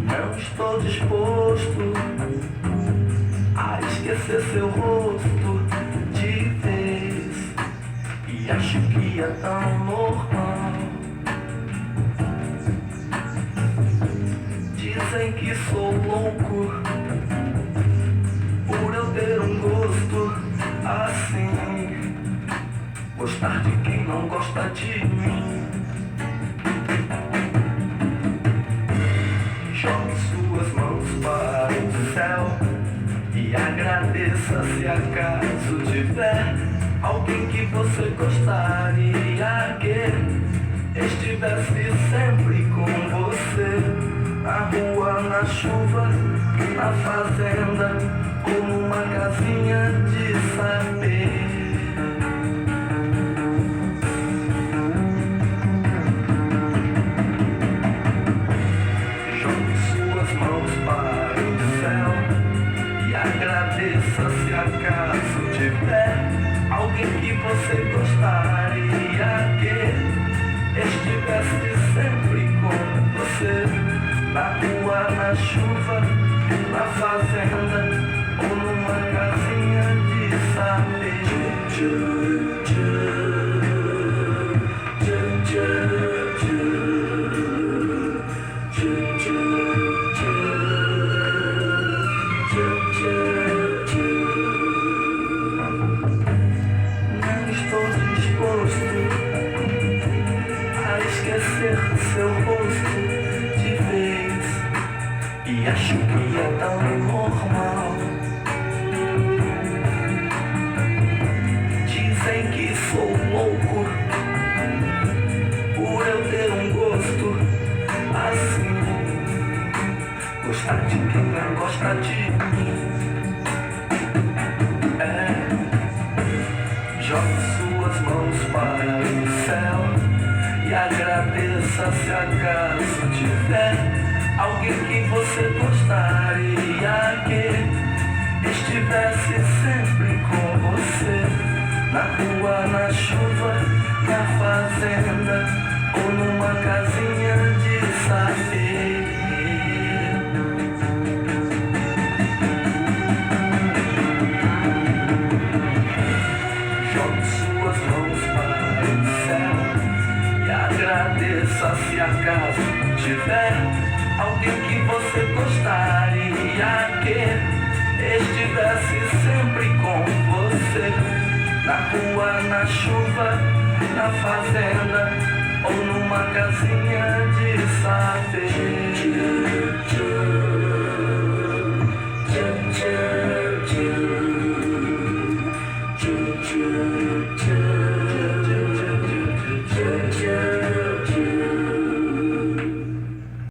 Não estou disposto a esquecer seu rosto de vez, e acho que é tão normal. Dizem que sou louco por eu ter um gosto assim, gostar de quem não gosta de mim. Jogue suas mãos para o céu e agradeça se acaso tiver alguém que você gostaria que estivesse sempre com você. Na rua, na chuva, na fazenda ou numa casinha de saber. Jogue suas mãos para o céu e agradeça se acaso tiver alguém que você gostaria que estivesse sempre com você. Na rua, na chuva, na fazenda ou numa casinha de saber. Não estou disposto a esquecer seu rosto, e acho que é tão normal. Dizem que sou louco por eu ter um gosto assim, gostar de quem não gosta de mim. Jogue suas mãos para o céu e agradeça se acaso tiver alguém que você gostaria que estivesse sempre com você. Na rua, na chuva, na fazenda ou numa casinha de saber. Jogue suas mãos para o céu e agradeça se acaso tiver alguém que você gostaria que estivesse sempre com você. Na rua, na chuva, na fazenda ou numa casinha de saber.